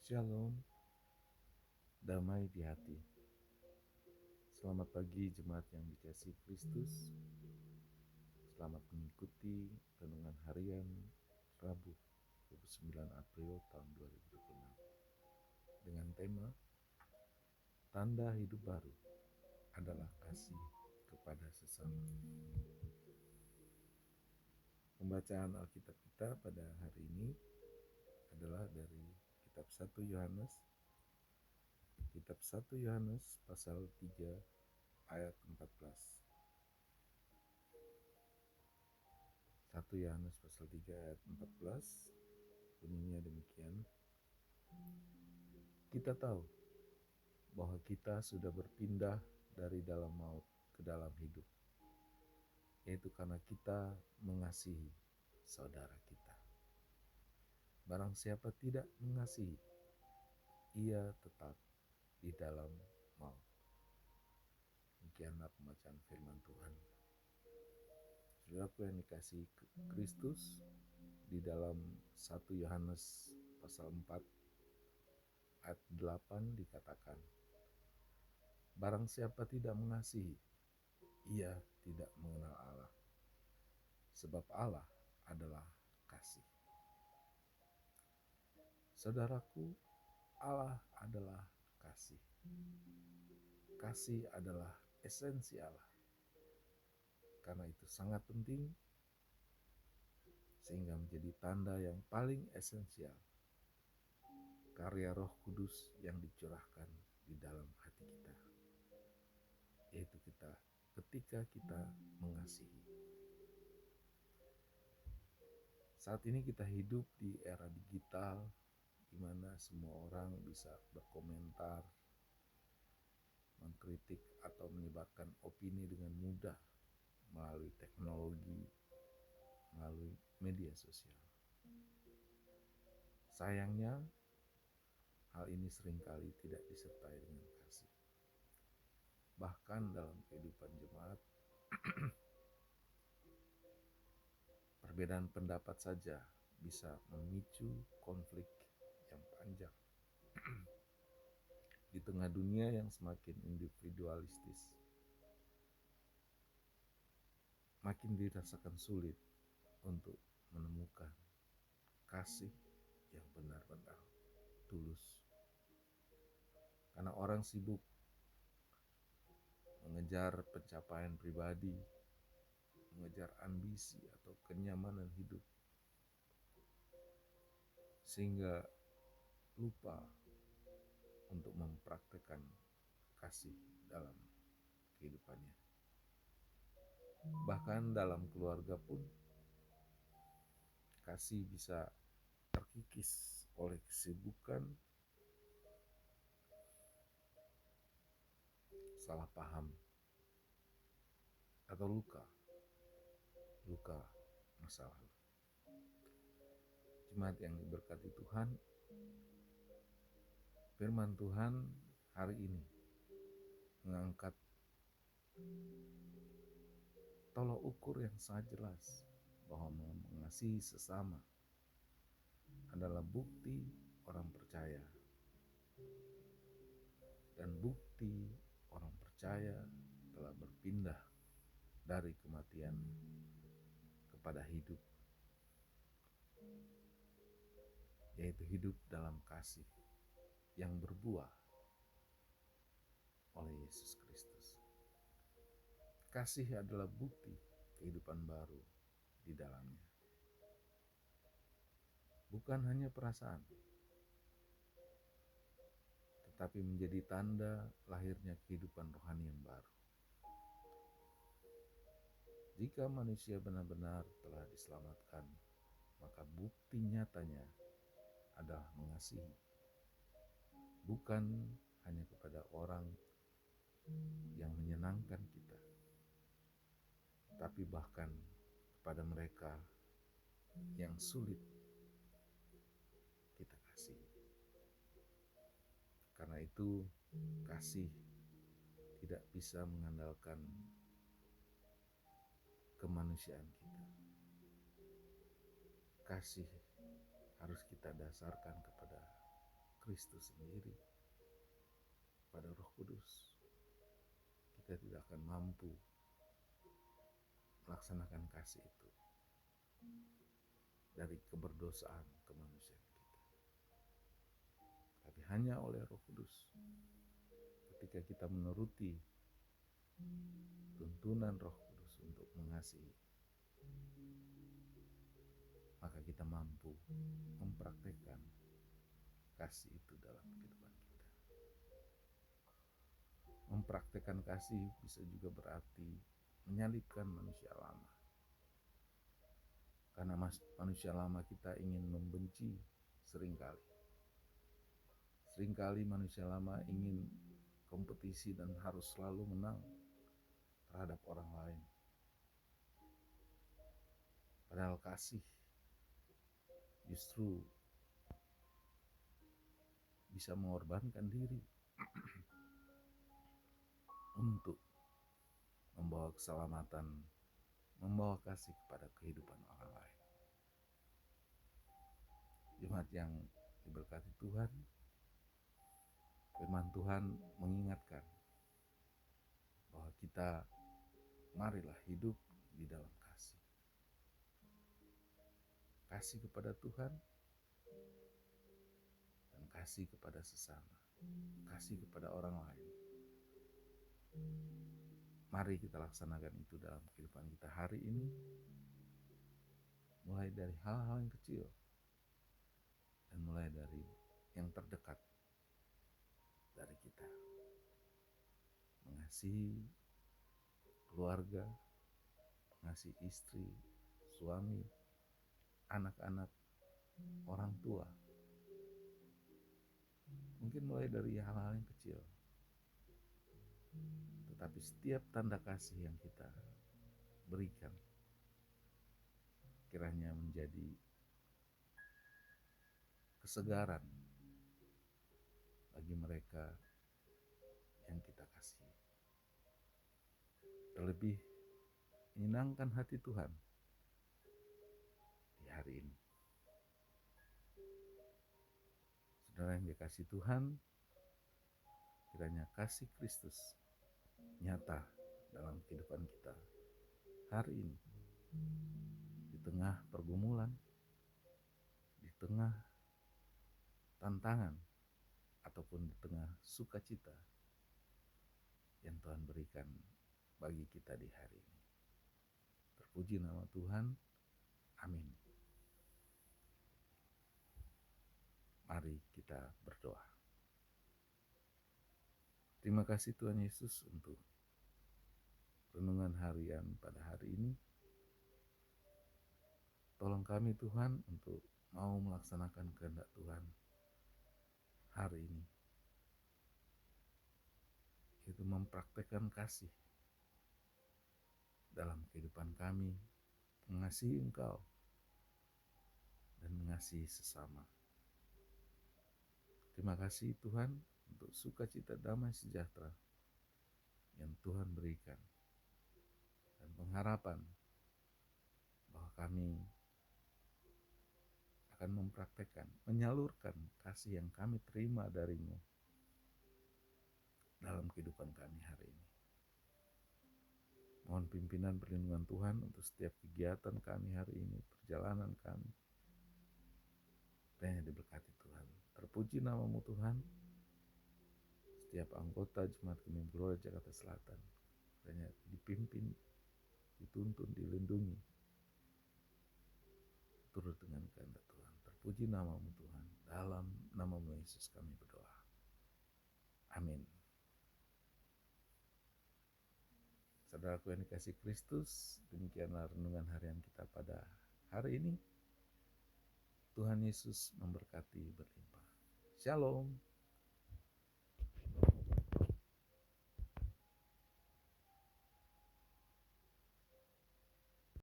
Shalom, damai di hati. Selamat pagi jemaat yang dikasihi Kristus. Selamat mengikuti renungan harian Rabu 29 April tahun 2026 dengan tema Tanda hidup baru adalah kasih kepada sesama. Pembacaan Alkitab kita pada hari ini adalah dari kitab 1 Yohanes pasal 3 ayat 14. 1 Yohanes pasal 3 ayat 14 bunyinya demikian. Kita tahu bahwa kita sudah berpindah dari dalam maut ke dalam hidup, yaitu karena kita mengasihi saudara kita. Barang siapa tidak mengasihi, ia tetap di dalam maut. Demikianlah pembacaan firman Tuhan. Saudaraku yang dikasihi Kristus, di dalam 1 Yohanes pasal 4 ayat 8 dikatakan, barang siapa tidak mengasihi, ia tidak mengenal Allah, sebab Allah adalah kasih. Saudaraku, Allah adalah kasih. Kasih adalah esensi Allah. Karena itu sangat penting, sehingga menjadi tanda yang paling esensial karya Roh Kudus yang dicurahkan di dalam hati kita, yaitu ketika kita mengasihi. Saat ini kita hidup di era digital, di mana semua orang bisa berkomentar, mengkritik atau menyebarkan opini dengan mudah melalui teknologi, melalui media sosial. Sayangnya, hal ini seringkali tidak disertai dengan kasih. Bahkan dalam kehidupan jemaat, perbedaan pendapat saja bisa memicu konflik yang panjang. Di tengah dunia yang semakin individualistis, makin dirasakan sulit untuk menemukan kasih yang benar-benar tulus. Karena orang sibuk mengejar pencapaian pribadi, mengejar ambisi atau kenyamanan hidup, sehingga lupa untuk mempraktekkan kasih dalam kehidupannya. Bahkan dalam keluarga pun, kasih bisa terkikis oleh kesibukan, salah paham, atau luka masa lalu. Jemaat yang diberkati Tuhan, firman Tuhan hari ini mengangkat tolak ukur yang sangat jelas bahwa mengasihi sesama adalah bukti orang percaya, dan bukti orang percaya telah berpindah dari kematian kepada hidup, yaitu hidup dalam kasih yang berbuah oleh Yesus Kristus. Kasih adalah bukti kehidupan baru di dalamnya. Bukan hanya perasaan, tetapi menjadi tanda lahirnya kehidupan rohani yang baru. Jika manusia benar-benar telah diselamatkan, maka bukti nyatanya adalah mengasihi. Bukan hanya kepada orang yang menyenangkan kita, tapi bahkan kepada mereka yang sulit kita kasihi. Karena itu, kasih tidak bisa mengandalkan kemanusiaan kita. Kasih harus kita dasarkan kepada Kristus sendiri, pada Roh Kudus, kita tidak akan mampu melaksanakan kasih itu dari keberdosaan kemanusiaan kita. Tapi hanya oleh Roh Kudus, ketika kita menuruti tuntunan Roh Kudus untuk mengasihi, maka kita mampu mempraktekkan kasih itu dalam kehidupan kita. Mempraktekkan kasih bisa juga berarti menyalibkan manusia lama. Karena manusia lama kita ingin membenci seringkali. Seringkali manusia lama ingin kompetisi dan harus selalu menang terhadap orang lain. Padahal kasih justru bisa mengorbankan diri untuk membawa keselamatan, membawa kasih kepada kehidupan orang lain. Jemaat yang diberkati Tuhan, firman Tuhan mengingatkan bahwa kita marilah hidup di dalam kasih. Kasih kepada Tuhan dan kasih kepada sesama, kasih kepada orang lain. Mari kita laksanakan itu dalam kehidupan kita hari ini, mulai dari hal-hal yang kecil dan mulai dari yang terdekat dari kita. Mengasihi keluarga, mengasihi istri, suami, anak-anak, orang tua. Mungkin mulai dari hal-hal yang kecil, tetapi setiap tanda kasih yang kita berikan kiranya menjadi kesegaran bagi mereka yang kita kasihi. Terlebih menyenangkan hati Tuhan di hari ini. Saudara yang dikasihi Tuhan, kiranya kasih Kristus nyata dalam kehidupan kita hari ini. Di tengah pergumulan, di tengah tantangan, ataupun di tengah sukacita yang Tuhan berikan bagi kita di hari ini. Terpuji nama Tuhan. Amin. Mari kita berdoa. Terima kasih Tuhan Yesus untuk renungan harian pada hari ini. Tolong kami Tuhan untuk mau melaksanakan kehendak Tuhan hari ini, yaitu mempraktekkan kasih dalam kehidupan kami, mengasihi Engkau dan mengasihi sesama. Terima kasih Tuhan untuk sukacita damai sejahtera yang Tuhan berikan, dan pengharapan bahwa kami akan mempraktekkan, menyalurkan kasih yang kami terima dari-Mu dalam kehidupan kami hari ini. Mohon pimpinan perlindungan Tuhan untuk setiap kegiatan kami hari ini, perjalanan kami. Kiranya diberkati Tuhan. Terpuji nama-Mu Tuhan. Setiap anggota Jemaat Gembala Gelora Jakarta Selatan, kiranya dipimpin, dituntun, dilindungi turut dengan kehendak Tuhan. Terpuji nama-Mu Tuhan. Dalam nama-Mu Yesus kami berdoa. Amin. Saudaraku yang dikasihi Kristus, demikianlah renungan harian kita pada hari ini. Tuhan Yesus memberkati berlimpah. Shalom.